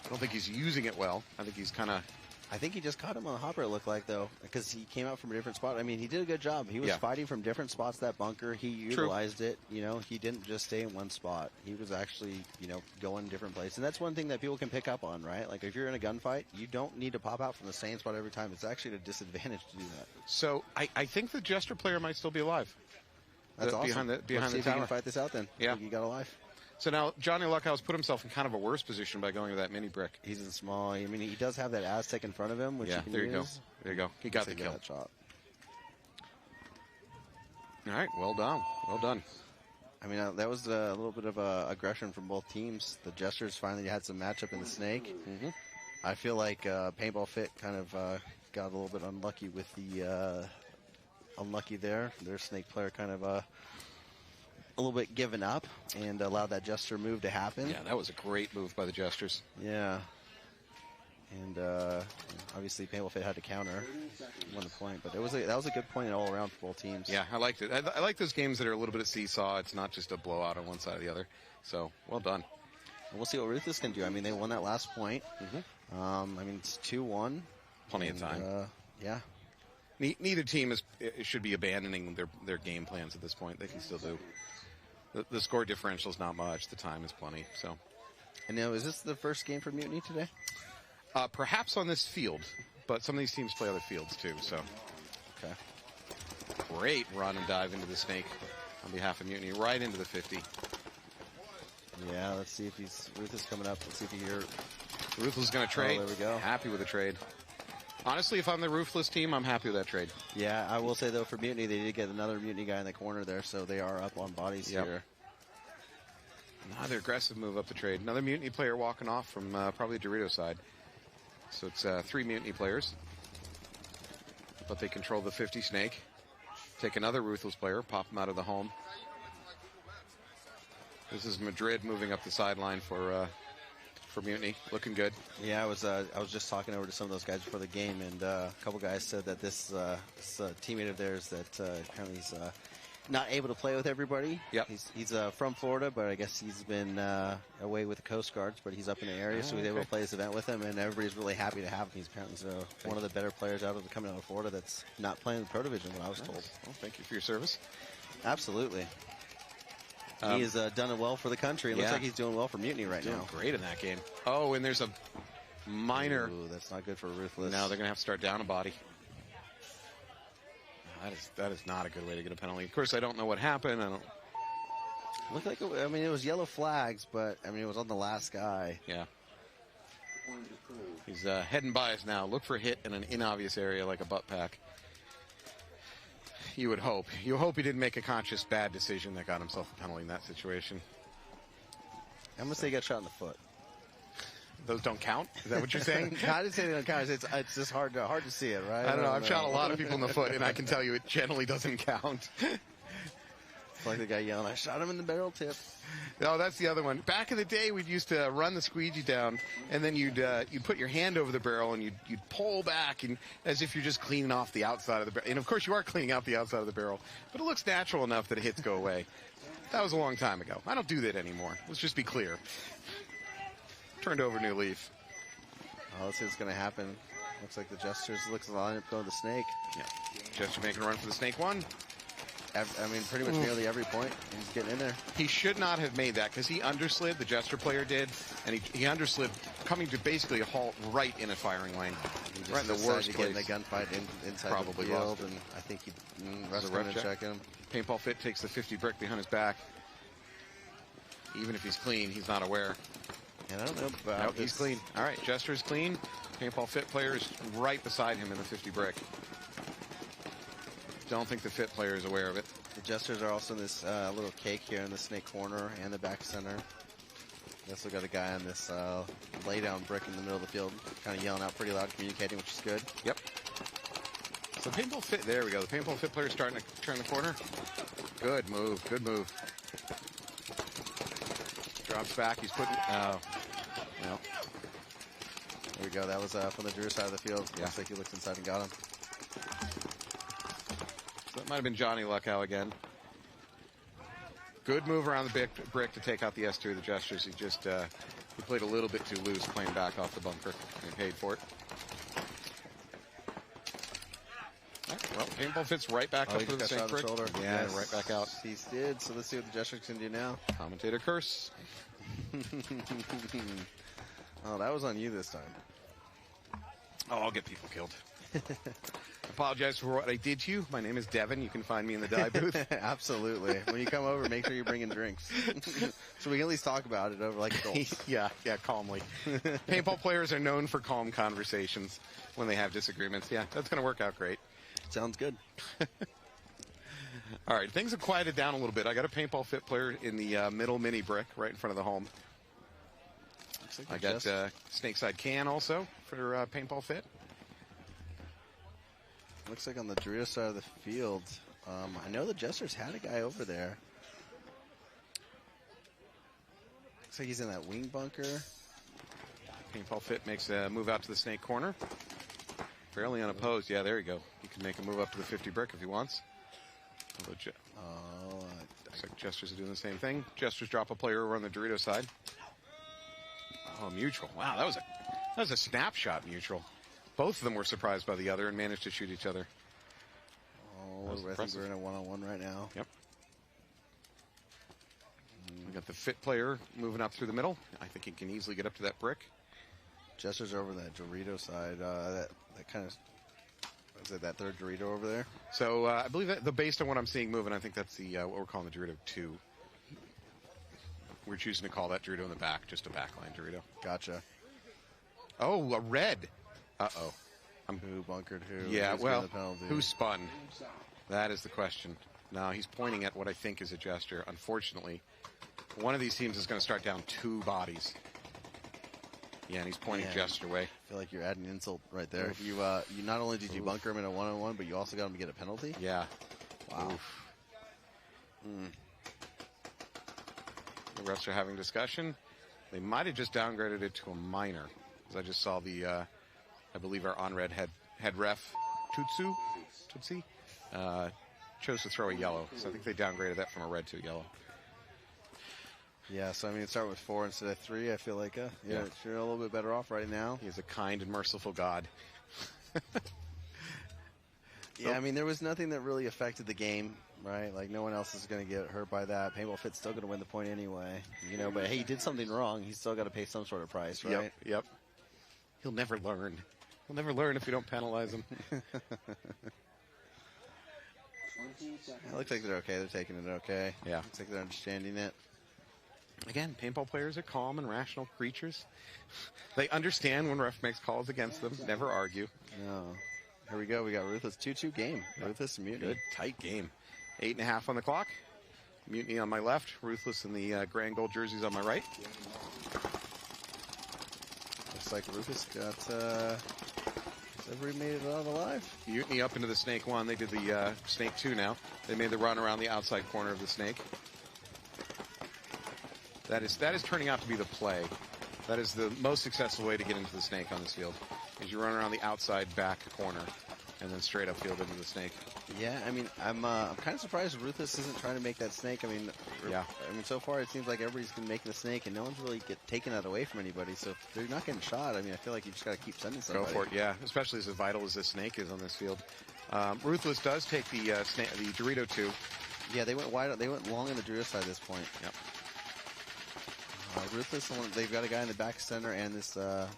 I don't think he's using it well. I think he's kind of I think he just caught him on the hopper, it looked like, though, because he came out from a different spot. I mean, he did a good job. He was fighting from different spots, that bunker. He utilized it. You know, he didn't just stay in one spot. He was actually, you know, going different places. And that's one thing that people can pick up on, right? Like, if you're in a gunfight, you don't need to pop out from the same spot every time. It's actually a disadvantage to do that. So I think the Jester player might still be alive. That's awesome. Behind Let's the see if he tower. can fight this out then. Yeah. You got a life. So now Johnny Luckhouse put himself in kind of a worse position by going to that mini brick. He's in small. I mean, he does have that Aztec in front of him, which Yeah, he can there you use. go. There you go. He got the kill. That shot. All right, well done. Well done. I mean, that was a little bit of aggression from both teams. The Jesters finally had some matchup in the snake. Mm-hmm. I feel like Paintball Fit kind of got a little bit unlucky with the unlucky there. Their snake player kind of a little bit given up and allowed that Jester move to happen. Yeah, that was a great move by the Jesters. Yeah. And obviously Paintball Fit had to counter, won the point, but that was a good point all around for both teams. Yeah, I liked it. I like those games that are a little bit of seesaw. It's not just a blowout on one side or the other. So, well done. And we'll see what Ruthless can do. I mean, they won that last point. Mm-hmm. I mean, it's 2-1. Plenty of time. Yeah. Neither team should be abandoning their game plans at this point. They can still do. The score differential is not much. The time is plenty. So, And now, is this the first game for Mutiny today? Perhaps on this field, but some of these teams play other fields too. So, okay. Great run and dive into the snake on behalf of Mutiny, right into the 50. Yeah, let's see if Ruthless coming up. Let's see if you're. Ruthless is going to trade. Oh, there we go. Happy with the trade. Honestly, if I'm the Ruthless team, I'm happy with that trade. Yeah, I will say though, for Mutiny, they did get another Mutiny guy in the corner there, so they are up on bodies here. Another aggressive move up the trade. Another Mutiny player walking off from probably the Dorito side. So it's 3 Mutiny players. But they control the 50 snake. Take another Ruthless player, pop him out of the home. This is Madrid moving up the sideline for Mutiny. Looking good. Yeah, I was just talking over to some of those guys before the game, and a couple guys said that this teammate of theirs that apparently he's not able to play with everybody. Yep. He's from Florida, but I guess he's been away with the Coast Guards, but he's up in the area, so he's able to play this event with him, and everybody's really happy to have him. He's apparently one of the better players coming out of Florida that's not playing the Pro Division, what I was told. Well, thank you for your service. Absolutely. He has done it well for the country. It looks like he's doing well for Mutiny right now. Great in that game. Oh, and there's a minor. Ooh, that's not good for Ruthless. Now they're going to have to start down a body. That is not a good way to get a penalty. Of course, I don't know what happened. I don't. Looked like it was yellow flags, but I mean it was on the last guy. Yeah. He's heading by us now. Look for a hit in an inobvious area like a butt pack. You would hope. You hope he didn't make a conscious bad decision that got himself a penalty in that situation. I'm gonna say he got shot in the foot. Those don't count? Is that what you're saying? I didn't say they don't count. It's just hard to see it, right? I don't know. I've shot a lot of people in the foot, and I can tell you it generally doesn't count. It's like the guy yelling, "I shot him in the barrel tip." No, that's the other one. Back in the day, we'd used to run the squeegee down, and then you'd put your hand over the barrel, and you'd pull back, and as if you're just cleaning off the outside of the barrel. And of course, you are cleaning out the outside of the barrel, but it looks natural enough that hits go away. That was a long time ago. I don't do that anymore. Let's just be clear. Turned over a new leaf. Oh, let's see what's going to happen. Looks like the Jesters looks to line up going to the snake. Yeah. Jester making a run for the snake one. I mean, pretty much nearly every point. He's getting in there. He should not have made that because he underslid, the Jester player did, and he underslid coming to basically a halt right in a firing lane. Right in the worst to place. get in a gunfight inside Probably the field, lost it. and I think he rushed ref him and check. check him. Paintball Fit takes the 50 brick behind his back. Even if he's clean, he's not aware. And I don't know about Nope, he's clean. All right, Jester's clean. Paintball Fit player is right beside him in the 50 brick. Don't think the Fit player is aware of it. The Jesters are also in this little cake here in the snake corner and the back center. They also got a guy on this lay-down brick in the middle of the field, kind of yelling out pretty loud, communicating, which is good. Yep. So Paintball Fit, there we go. The Paintball Fit player is starting to turn the corner. Good move, good move. Drops back, he's putting, no. There we go. That was from the Drew side of the field. Yeah. Looks like he looked inside and got him. So it might have been Johnny Luckow again. Good move around the brick to take out the S2 of the Jesters. He just he played a little bit too loose playing back off the bunker, and he paid for it. Well, Paintball Fit's right back up he to the got shot snake on the brick. shoulder. Yeah, Yes. right back out. He did. So let's see what the Jesters can do now. Commentator curse. Oh, that was on you this time. Oh, I'll get people killed. Apologize for what I did to you. My name is Devin. You can find me in the dye booth. Absolutely. When you come over, make sure you're bringing drinks. So we can at least talk about it over like adults. yeah, calmly. Paintball players are known for calm conversations when they have disagreements. Yeah, that's going to work out great. Sounds good. All right, things have quieted down a little bit. I got a Paintball Fit player in the middle mini brick right in front of the home. I got Snakeside Can also for Paintball Fit. Looks like on the Dorito side of the field. I know the Jesters had a guy over there. Looks like he's in that wing bunker. Paintball Fit makes a move out to the snake corner. Fairly unopposed. Yeah, there you go. He can make a move up to the 50 brick if he wants. Looks like Jesters are doing the same thing. Jesters drop a player over on the Dorito side. Oh, mutual. Wow, that was a snapshot mutual. Both of them were surprised by the other and managed to shoot each other. Oh, I think we're in a one-on-one right now. Yep. We got the Fit player moving up through the middle. I think he can easily get up to that brick. Jesters over that Dorito side. That kind of, is it that third Dorito over there? So I believe that based on what I'm seeing moving, I think that's the what we're calling the Dorito 2. We're choosing to call that Dorito in the back, just a backline Dorito. Gotcha. Oh, a red. Uh-oh. Who bunkered who? Yeah, Who's well, getting the penalty? who spun? That is the question. No, he's pointing at what I think is a gesture. Unfortunately, one of these teams is going to start down 2 bodies. Yeah, and he's pointing gesture away. I feel like you're adding insult right there. You not only did you bunker him in a one-on-one, but you also got him to get a penalty? Yeah. Wow. The refs are having discussion. They might have just downgraded it to a minor. Because I just saw the, I believe our on-red head ref, Tutsi, chose to throw a yellow. So I think they downgraded that from a red to a yellow. Yeah, so I mean, start with 4 instead of 3. I feel like, you're a little bit better off right now. He is a kind and merciful God. Yeah, I mean, there was nothing that really affected the game, right? Like, no one else is going to get hurt by that. Paintball Fit's still going to win the point anyway, but hey, he did something wrong. He's still got to pay some sort of price, right? Yep. He'll never learn. He'll never learn if you don't penalize him. It looks like they're okay. They're taking it okay. Yeah. Looks like they're understanding it. Again, paintball players are calm and rational creatures. They understand when ref makes calls against them. Never argue. No. Here we go. We got Ruthless 2-2 game. Ruthless and Mutiny. Good, tight game. 8.5 on the clock. Mutiny on my left. Ruthless in the gray and gold jerseys on my right. Looks like Ruthless got... has everybody made it out alive? Mutiny up into the snake 1. They did the snake 2 now. They made the run around the outside corner of the snake. That is turning out to be the play. That is the most successful way to get into the snake on this field. Is you run around the outside back corner and then straight upfield into the snake. Yeah, I mean, I'm kind of surprised Ruthless isn't trying to make that snake. I mean, so far it seems like everybody's been making the snake, and no one's really taking that away from anybody. So if they're not getting shot, I mean, I feel like you just got to keep sending somebody. Go for it, yeah. Especially as vital as this snake is on this field. Ruthless does take the Dorito 2. Yeah, they went wide. They went long on the Dorito side at this point. Yep. Ruthless, they've got a guy in the back center and this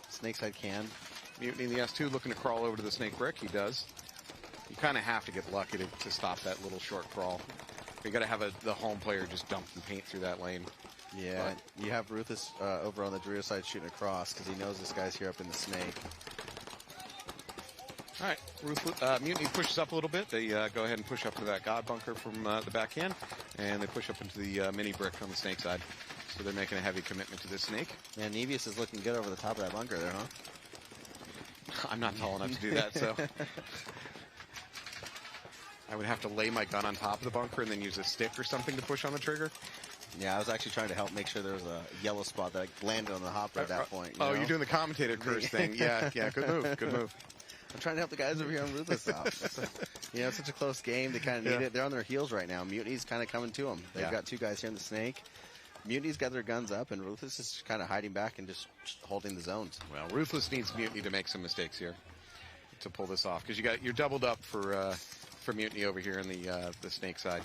Snakeside can. Mutiny in the S2 looking to crawl over to the snake brick. He does. You kind of have to get lucky to stop that little short crawl. You got to have the home player just dump and paint through that lane. Yeah, but you have Ruthless over on the Dorito side shooting across because he knows this guy's here up in the snake. All right, Mutiny pushes up a little bit. They go ahead and push up to that God bunker from the backhand, and they push up into the mini brick on the snake side. So they're making a heavy commitment to this snake. Yeah, Nevius is looking good over the top of that bunker there, huh? I'm not tall enough to do that, so I would have to lay my gun on top of the bunker and then use a stick or something to push on the trigger. Yeah, I was actually trying to help make sure there was a yellow spot that landed on the hopper at that point. You're doing the commentator curse thing. Yeah, good move. I'm trying to help the guys over here on Ruthless out. It's such a close game. They kind of need it. They're on their heels right now. Mutiny's kind of coming to them. They've got 2 guys here in the snake. Mutiny's got their guns up, and Ruthless is kind of hiding back and just holding the zones. Well, Ruthless needs Mutiny to make some mistakes here. to pull this off, because you're doubled up for Mutiny over here in the snake side,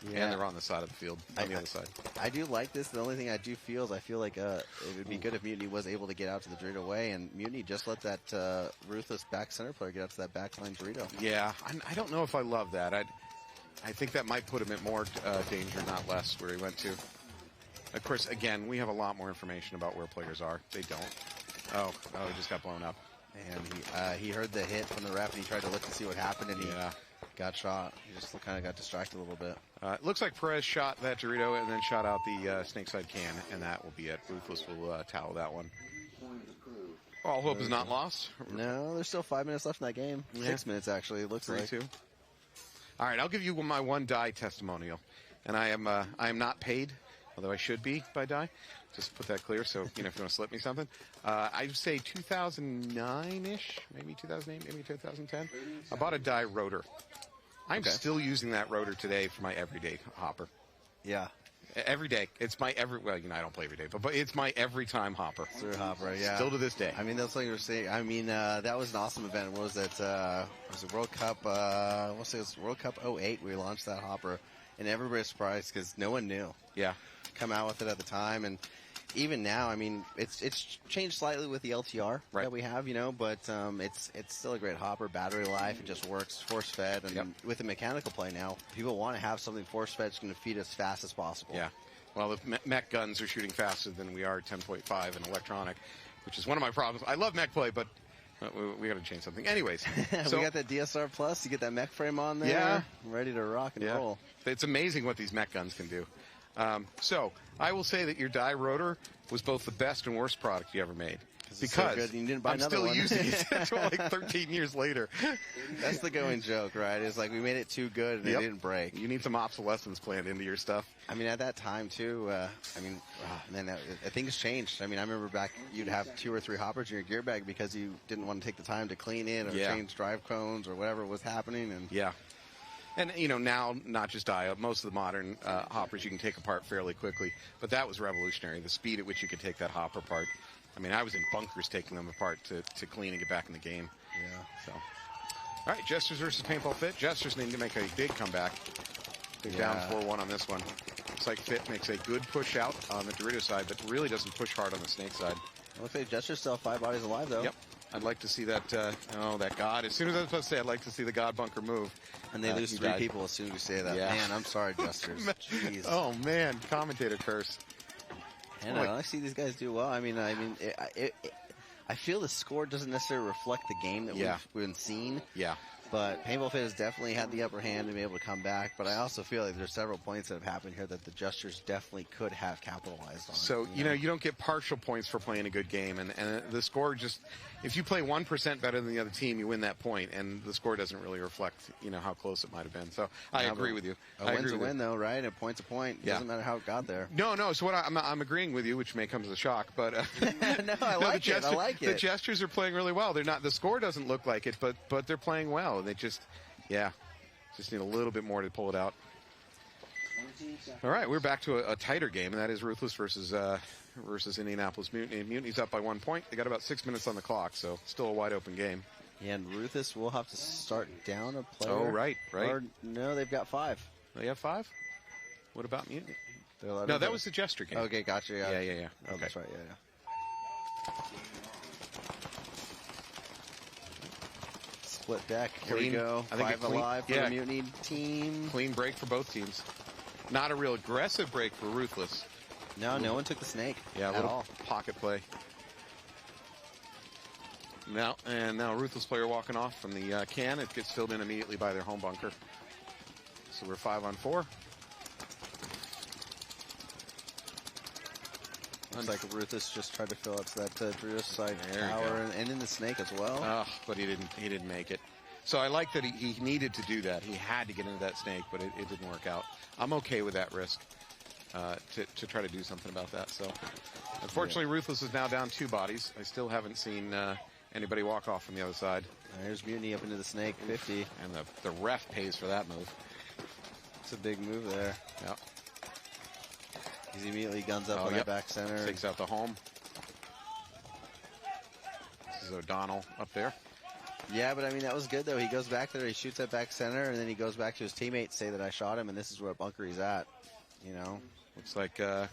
and they're on the side of the field on the other side. I do like this. The only thing I do feel is I feel like it would be good if Mutiny was able to get out to the Dorito way, and Mutiny just let that Ruthless back center player get out to that backline Dorito. Yeah, I don't know if I love that. I think that might put him at more danger, not less, where he went to. Of course, again, we have a lot more information about where players are. They don't. Oh, he just got blown up. And he heard the hit from the ref, and he tried to look to see what happened, and he got shot. He just kind of got distracted a little bit. It looks like Perez shot that Dorito and then shot out the snake side can, and that will be it. Ruthless will towel that one. All hope is not lost. No, there's still 5 minutes left in that game. 6 minutes, actually, it looks like. 3-2. All right, I'll give you my one die testimonial. And I am not paid, although I should be by die. Just put that clear, so if you want to slip me something. I'd say 2009-ish, maybe 2008, maybe 2010. I bought a die rotor. I'm still using that rotor today for my everyday hopper. Yeah. Every day. It's my I don't play every day, but it's my every time hopper. Through hopper, yeah. Still to this day. I mean, that's what you were saying. I mean, that was an awesome event. What was it? Was it World Cup? We'll say it was World Cup 08. We launched that hopper, and everybody was surprised because no one knew. Yeah. Come out with it at the time, and even now, I mean, it's changed slightly with the LTR that we have, but it's still a great hopper. Battery life, it just works, force fed, and with the mechanical play now, people want to have something force fed that's going to feed as fast as possible. Yeah. Well, the mech guns are shooting faster than we are 10.5 in electronic, which is one of my problems. I love mech play, but we got to change something. Anyways, we got that DSR Plus. You get that mech frame on there. Yeah. Ready to rock and roll. It's amazing what these mech guns can do. So I will say that your die rotor was both the best and worst product you ever made. Because so good, you didn't buy I'm still one. using it until like 13 years later. That's the going joke, right? It's like we made it too good and it didn't break. You need some obsolescence planned into your stuff. I mean, at that time, too, things changed. I mean, I remember back you'd have 2 or 3 hoppers in your gear bag because you didn't want to take the time to clean it or change drive cones or whatever was happening. And And, now, not just die, most of the modern hoppers you can take apart fairly quickly. But that was revolutionary, the speed at which you could take that hopper apart. I mean, I was in bunkers taking them apart to clean and get back in the game. Yeah. So, all right, Jesters versus Paintball Fit. Jesters need to make a big comeback. They're down 4-1 on this one. Looks like Fit makes a good push out on the Dorito side, but really doesn't push hard on the snake side. Looks like Jesters still have 5 bodies alive, though. Yep. I'd like to see that, that God. As soon as I was supposed to say, I'd like to see the God bunker move. And they lose 3 people as soon as you say that. Yeah. Man, I'm sorry, Jesters. Jeez. Oh, man. Commentator curse. And I see these guys do well. I mean, I feel the score doesn't necessarily reflect the game that we've been seeing. Yeah. But Paintball Fit has definitely had the upper hand and be able to come back. But I also feel like there's several points that have happened here that the Jesters definitely could have capitalized on. So, you don't get partial points for playing a good game. And the score just, if you play 1% better than the other team, you win that point. And the score doesn't really reflect, how close it might have been. So I agree with you. A win's a win, though, right? A point's a point. It doesn't matter how it got there. No. So what I'm agreeing with you, which may come as a shock. But no, I like it. I like it. The Jesters are playing really well. They're not. The score doesn't look like it, but they're playing well. They just need a little bit more to pull it out. All right, we're back to a tighter game, and that is Ruthless versus Indianapolis Mutiny. Mutiny's up by 1 point. They got about 6 minutes on the clock, so still a wide open game. Yeah, and Ruthless will have to start down a player. Oh, right. Or, no, they've got 5. They have 5? What about Mutiny? No, that was the Jester game. Okay, gotcha. Yeah. Oh, okay. That's right. Yeah. Split deck. Here we go. I think 5 alive for the Mutiny team. Clean break for both teams. Not a real aggressive break for Ruthless. No one took the snake. Yeah, a little pocket play. Now Ruthless player walking off from the can. It gets filled in immediately by their home bunker. So we're 5 on 4. Looks like Ruthless just tried to fill up that Dorito side tower and in the snake as well. But he didn't make it. So I like that he needed to do that. He had to get into that snake, but it didn't work out. I'm okay with that risk to try to do something about that. So unfortunately, Ruthless is now down 2 bodies. I still haven't seen anybody walk off from the other side. There's Mutiny up into the snake, 50. And the ref pays for that move. It's a big move there. Yeah. He immediately guns up on that back center. Takes out the home. This is O'Donnell up there. Yeah, but I mean, that was good, though. He goes back there, he shoots at back center, and then he goes back to his teammates, say that I shot him, and this is where bunker he's at, you know? Looks like they're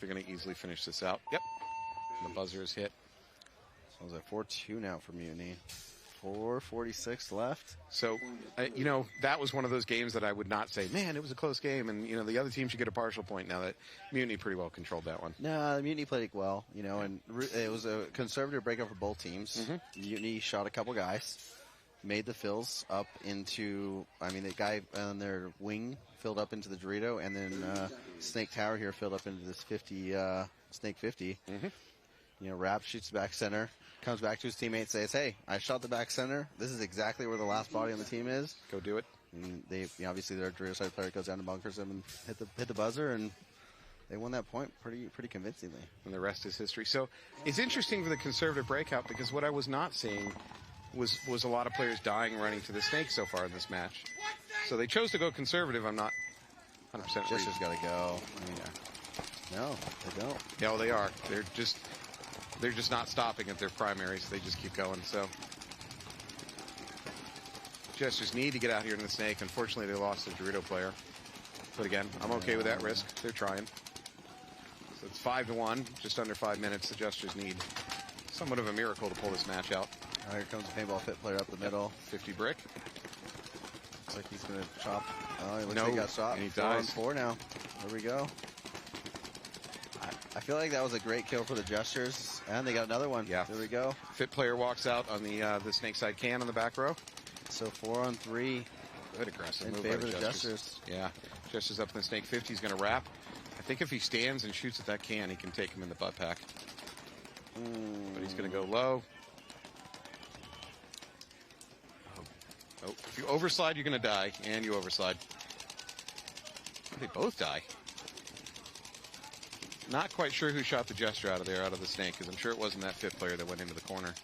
going to easily finish this out. Yep. And the buzzer is hit. So it's at 4-2 now for Mutiny. 4:46 left. So, you know, that was one of those games that I would not say, man, it was a close game, and, you know, the other team should get a partial point now that Mutiny pretty well controlled that one. No, the Mutiny played it well, you know, and it was a conservative breakup for both teams. Mutiny shot a couple guys, made the fills up into, I mean, the guy on their wing filled up into the Dorito, and then Snake Tower here filled up into this 50, Snake 50. You know, Rap shoots back center, comes back to his teammate, says, hey, I shot the back center. This is exactly where the last body on the team is. Go do it. And they, you know, obviously their Dorito side player goes down and bunkers them and hit the buzzer, and they won that point pretty convincingly. And the rest is history. So it's interesting for the conservative breakout, because what I was not seeing was a lot of players dying running to the Snake so far in this match. So they chose to go conservative. I'm not 100% Jesters got to go. No, they don't. Yeah, well, they are. They're just not stopping at their primaries. They just keep going. So Jesters need to get out here in the Snake. Unfortunately, they lost their Dorito player. But again, I'm okay with that risk. They're trying. So it's 5-1, just under 5 minutes. The Jesters need somewhat of a miracle to pull this match out. Here comes the Paintball Fit player up the middle. 50 brick. Looks like he's going to chop. Oh, he looks No, like he got shot. and he 4 on dies. 4 now. There we go. I feel like that was a great kill for the Jesters, and they got another one. Yeah. There we go. Fit player walks out on the Snake side can on the back row. So 4 on 3. Good aggressive In move favor by of the the Jesters. Jesters. Yeah, Jesters up in the Snake 50. He's going to wrap. I think if he stands and shoots at that can, he can take him in the butt pack. But he's going to go low. Oh, if you overslide, you're going to die, and you overslide. They both die. Not quite sure who shot the Jester out of there, out of the Snake, because I'm sure it wasn't that Fit player that went into the corner.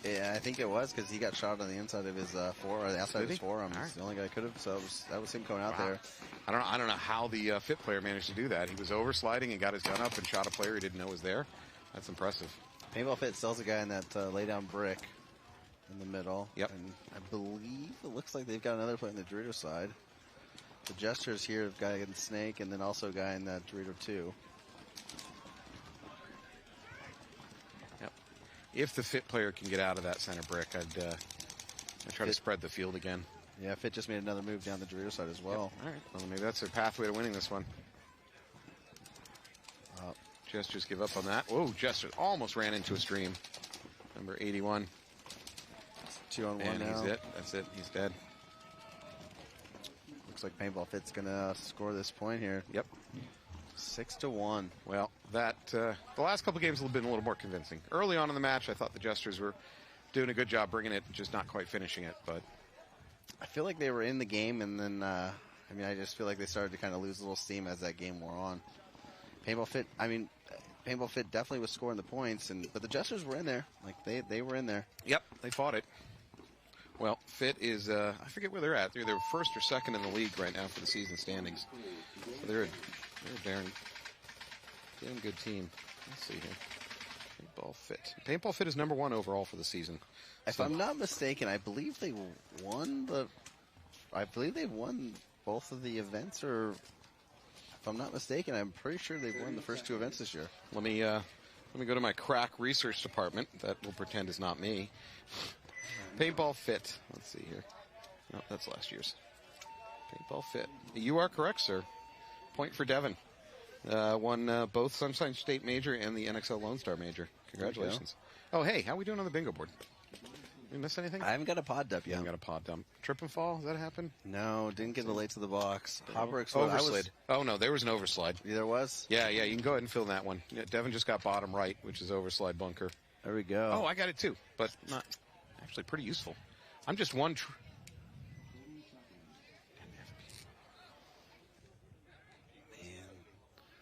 Yeah, I think it was, because he got shot on the inside of his or the outside of his forearm. All right. He's the only guy that could have. So that was him coming out there. I don't know how the Fit player managed to do that. He was oversliding and got his gun up and shot a player he didn't know was there. That's impressive. Paintball Fit sells a guy in that lay down brick in the middle. Yep. And I believe it looks like they've got another player on the Dorito side. The Jesters here have got a guy in the Snake, and then also a guy in that Dorito 2. Yep. If the Fit player can get out of that center brick, I'd try to spread the field again. Yeah, Fit just made another move down the Dorito side as well. Yep. All right. Well, maybe that's their pathway to winning this one. Jesters give up on that. Whoa, Jesters almost ran into a stream. Number 81. 2 on 1 and now. he's it. That's it. He's dead. Looks like Paintball Fit's going to score this point here. Yep. 6-1. Well, that the last couple games have been a little more convincing. Early on in the match, I thought the Jesters were doing a good job bringing it, just not quite finishing it. But I feel like they were in the game, and then, I just feel like they started to kind of lose a little steam as that game wore on. Paintball Fit definitely was scoring the points, but the Jesters were in there. Like, they were in there. yep, they fought it. Well, Fit is, I forget where they're at. They're first or second in the league right now for the season standings. So they're a damn good team. Let's see here. Paintball Fit. Paintball Fit is number 1 overall for the season. If I'm not mistaken, I believe they won both of the events, or if I'm not mistaken, I'm pretty sure they've won the first 2 events this year. Let me go to my crack research department. That will pretend is not me. Paintball Fit. Let's see here. No, that's last year's. Paintball Fit. You are correct, sir. Point for Devin. Won both Sunshine State Major and the NXL Lone Star Major. Congratulations. Oh, hey, how are we doing on the bingo board? Did we miss anything? I haven't got a pod dump You yet. haven't got a pod dump. Trip and fall? Does that happen? No, didn't get the late to the box. Hopper explode. Overslid. Oh, no, there was an overslide. There was? Yeah, you can go ahead and fill that one. Yeah, Devin just got bottom right, which is overslide bunker. There we go. Oh, I got it too, but not actually pretty useful. I'm just one.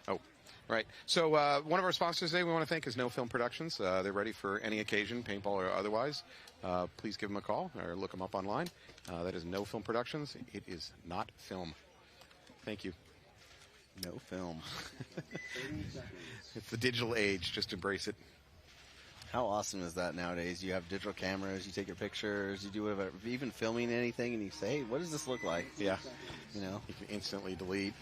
Oh, right. So one of our sponsors today we want to thank is No Film Productions. They're ready for any occasion, paintball or otherwise. Please give them a call or look them up online. That is No Film Productions. It is not film. Thank you. No film. It's the digital age. Just embrace it. How awesome is that nowadays? You have digital cameras, you take your pictures, you do whatever, even filming anything, and you say, hey, what does this look like? Yeah. You know? You can instantly delete.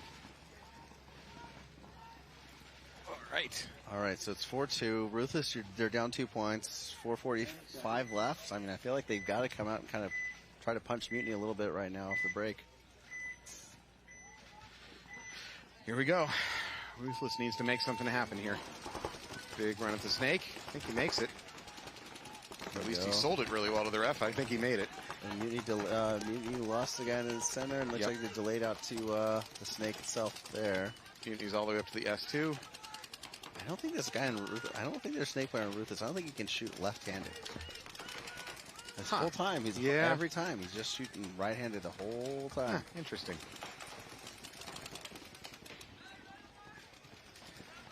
All right, so it's 4-2. Ruthless, they're down 2 points, 4:45 left. I mean, I feel like they've got to come out and kind of try to punch Mutiny a little bit right now off the break. Here we go. Ruthless needs to make something happen here. Big run at the snake. I think he makes it. At least he sold it really well to the ref. I think he made it. And Mutiny lost the guy in the center, and looks like they delayed out to the snake itself there. Mutiny's all the way up to the S2. I don't think this guy in Ruthless, I don't think there's snake player in Ruthless. I don't think he can shoot left-handed. This whole time, every time, he's just shooting right-handed the whole time. Interesting.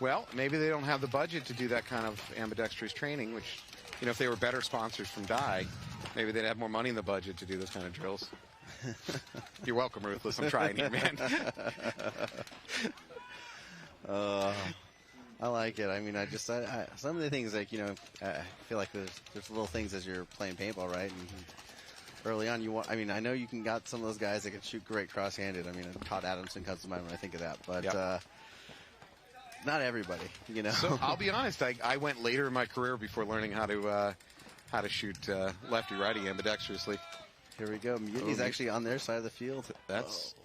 Well, maybe they don't have the budget to do that kind of ambidextrous training, which, you know, if they were better sponsors from Dye, maybe they'd have more money in the budget to do those kind of drills. You're welcome, Ruthless. I'm trying here, man. I like it. I mean, some of the things, like, you know, I feel like there's little things as you're playing paintball, right? And early on, I mean, I know you got some of those guys that can shoot great cross-handed. I mean, Todd Adamson comes to mind when I think of that, but not everybody, you know. So I'll be honest. I went later in my career before learning how to shoot lefty-righty ambidextrously. Here we go. Mutiny's actually on their side of the field.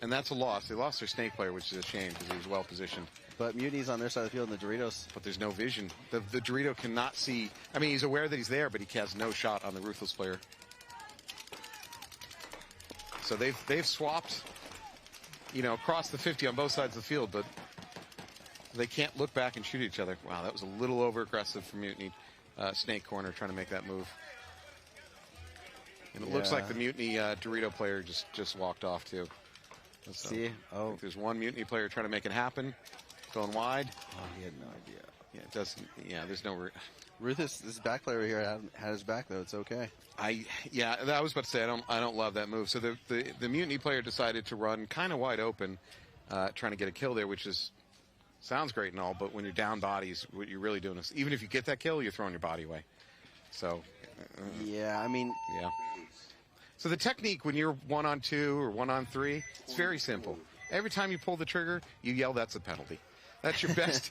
And that's a loss. They lost their snake player, which is a shame because he was well positioned. But Mutiny's on their side of the field, and the Doritos. But there's no vision. The Dorito cannot see. I mean, he's aware that he's there, but he has no shot on the Ruthless player. So they've swapped, you know, across the 50 on both sides of the field, but they can't look back and shoot each other. Wow, that was a little over-aggressive for Mutiny. Snake corner trying to make that move. And it looks like the Mutiny Dorito player just walked off, too. So, see? I think there's one Mutiny player trying to make it happen. Going wide. Oh, he had no idea. Yeah, it doesn't. Yeah, there's no. Ruthless, this back player here had his back though. It's okay. I was about to say I don't love that move. So the Mutiny player decided to run kind of wide open, trying to get a kill there, which sounds great and all, but when you're down bodies, what you're really doing is, even if you get that kill, you're throwing your body away. So. Yeah, I mean. Yeah. So the technique when you're 1-on-2 or 1-on-3, it's very simple. Every time you pull the trigger, you yell, "That's a penalty." That's your best.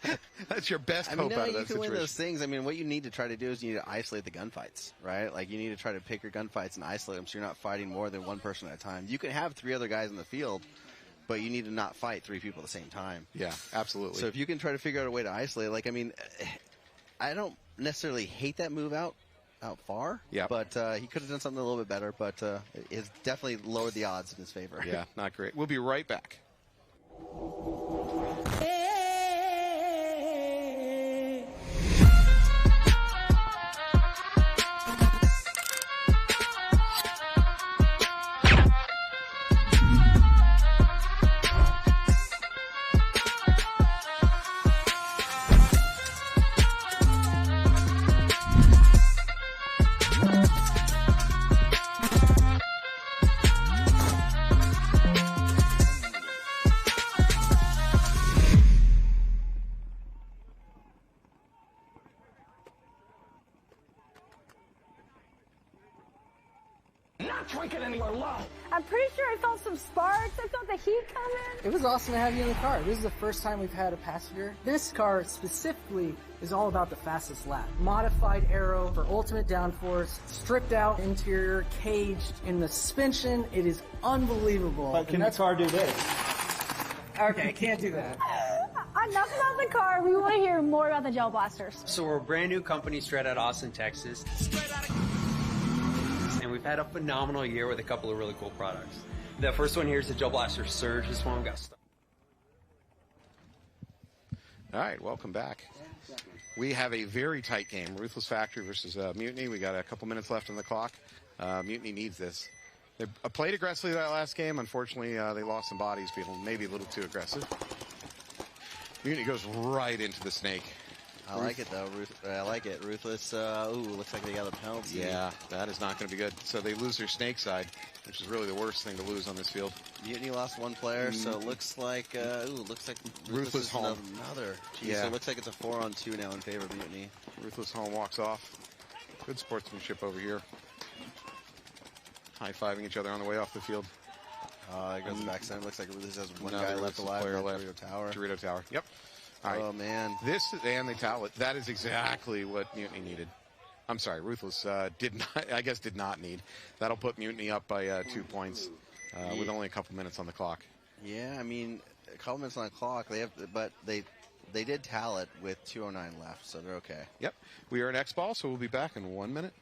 That's your best hope out of that you can situation. win those things. I mean, what you need to try to do is you need to isolate the gunfights, right? Like you need to try to pick your gunfights and isolate them, so you're not fighting more than one person at a time. You can have 3 other guys in the field, but you need to not fight 3 people at the same time. Yeah, absolutely. So if you can try to figure out a way to isolate, like, I mean, I don't necessarily hate that move out far. Yeah. But he could have done something a little bit better, but it's definitely lowered the odds in his favor. Yeah, not great. We'll be right back. Drinking anywhere low. I'm pretty sure I felt some sparks. I felt the heat coming. It was awesome to have you in the car. This is the first time we've had a passenger. This car specifically is all about the fastest lap. Modified aero for ultimate downforce, stripped out interior, caged, and the suspension, it is unbelievable. But can the car do this? Okay, I can't do that. Enough about the car. We want to hear more about the Gel Blasters. So we're a brand new company straight out of Austin, Texas. And we've had a phenomenal year with a couple of really cool products. The first one here is the Gel Blaster Surge. This one got stuck. All right, welcome back. We have a very tight game. Ruthless Factory versus Mutiny. We got a couple minutes left on the clock. Mutiny needs this. They played aggressively that last game. Unfortunately, they lost some bodies, feeling maybe a little too aggressive. Mutiny goes right into the snake. I like it, though. I like it. Ruthless, looks like they got a penalty. Yeah, that is not going to be good. So they lose their snake side, which is really the worst thing to lose on this field. Mutiny lost 1 player, so it looks like, Ruthless home. Another. Jeez, yeah. So it looks like it's a 4-on-2 now in favor of Mutiny. Ruthless home walks off. Good sportsmanship over here. High-fiving each other on the way off the field. There goes the back center. Looks like Ruthless has one Another guy left alive. player left. Dorito Tower. Dorito Tower. Yep. All right. Oh, man. This, and they towel it. That is exactly what Mutiny needed. I'm sorry, Ruthless did not need. That'll put Mutiny up by 2 points with only a couple minutes on the clock. Yeah, I mean, a couple minutes on the clock. But they did towel it with 2:09 left, so they're okay. Yep. We are at X-Ball, so we'll be back in 1 minute.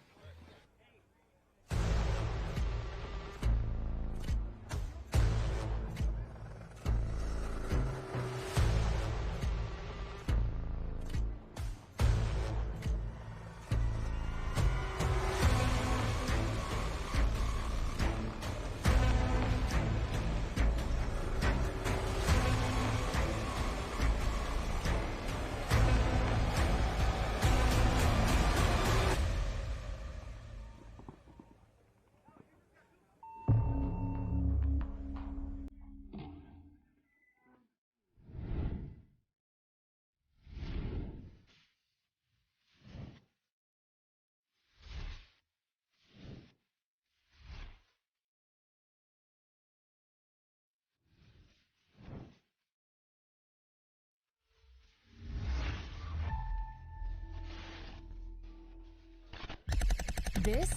This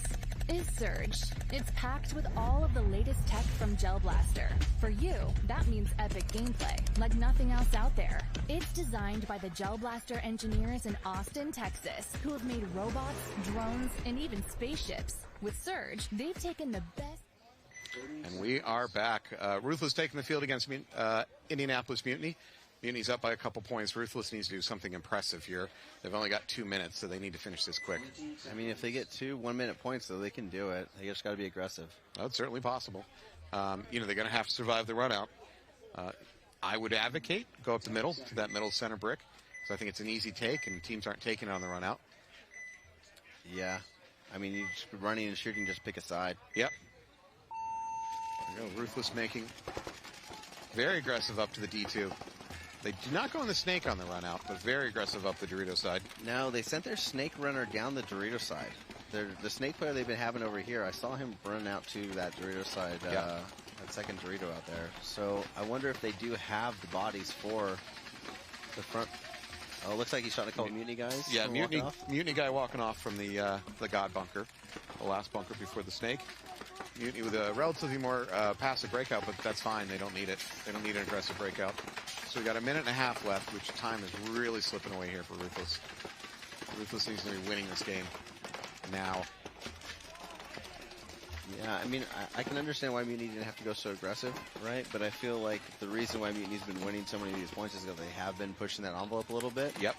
is Surge. It's packed with all of the latest tech from Gel Blaster. For you, that means epic gameplay, like nothing else out there. It's designed by the Gel Blaster engineers in Austin, Texas, who have made robots, drones, and even spaceships. With Surge, they've taken the best... And we are back. Ruthless taking the field against Indianapolis Mutiny. Mutiny's up by a couple points. Ruthless needs to do something impressive here. They've only got 2 minutes, so they need to finish this quick. I mean, if they get 2 1-minute points, though, they can do it. They just got to be aggressive. That's certainly possible. They're going to have to survive the run-out. I would advocate go up the middle to that middle center brick, because I think it's an easy take, and teams aren't taking it on the run-out. Yeah. I mean, you just running and shooting, just pick a side. Yep. There you go. Ruthless making very aggressive up to the D2. They do not go in the snake on the run out, but very aggressive up the Dorito side. No, they sent their snake runner down the Dorito side. The snake player they've been having over here, I saw him run out to that Dorito side, that second Dorito out there. So I wonder if they do have the bodies for the front. Oh, it looks like he's trying to call Mutiny guys. Yeah, Mutiny guy walking off from the God bunker, the last bunker before the snake. Mutiny with a relatively more passive breakout, but that's fine. They don't need it. They don't need an aggressive breakout. So we got a minute and a half left, which time is really slipping away here for Ruthless. Ruthless needs to be winning this game now. Yeah, I mean, I can understand why Mutiny didn't have to go so aggressive, right? But I feel like the reason why Mutiny's been winning so many of these points is because they have been pushing that envelope a little bit. Yep.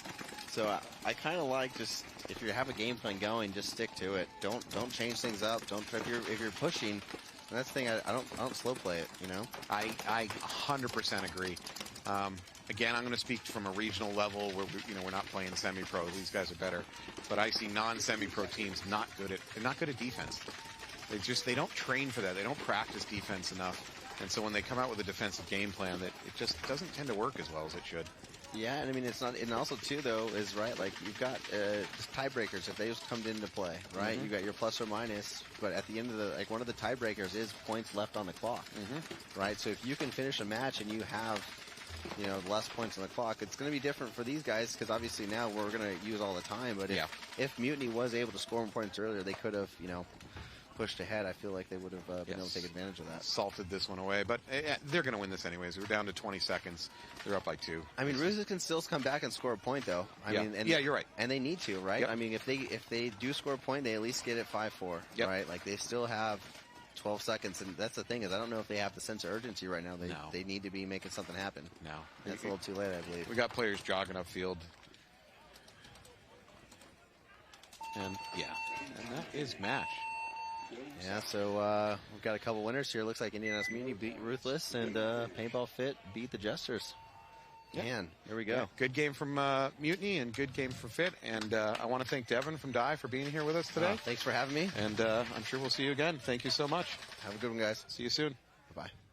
So I kind of like just, if you have a game plan going, just stick to it. Don't change things up. Don't if you're pushing. And that's the thing. I don't slow play it. You know. I 100% agree. Again, I'm going to speak from a regional level where we're not playing semi-pro. These guys are better, but I see non-semi-pro teams not good at defense. They don't train for that. They don't practice defense enough, and so when they come out with a defensive game plan, that it just doesn't tend to work as well as it should. Yeah, and I mean it's not. And also too though is right. Like you've got tiebreakers if they just come into play, right? You got your plus or minus, but at the end of one of the tiebreakers is points left on the clock, right? So if you can finish a match and you have less points on the clock, it's going to be different for these guys because obviously now we're going to use all the time. But if Mutiny was able to score more points earlier, they could have pushed ahead. I feel like they would have been able to take advantage of that. Salted this one away, but they're going to win this anyways. We're down to 20 seconds. They're up by 2. I mean, Ruthless can still come back and score a point, though. I mean, you're right. And they need to, right? Yep. I mean, if they do score a point, they at least get it 5-4, right? Like they still have 12 seconds, and that's the thing is I don't know if they have the sense of urgency right now. They need to be making something happen. No, that's a little too late, I believe. We got players jogging upfield, and and that is match. Yeah, so we've got a couple winners here. Looks like Indianapolis Mutiny beat Ruthless, and Pbfit beat the Jesters. Man, there we go. Yeah, good game from Mutiny and good game for Fit. And I want to thank Devin from Die for being here with us today. Thanks for having me. And I'm sure we'll see you again. Thank you so much. Have a good one, guys. See you soon. Bye-bye.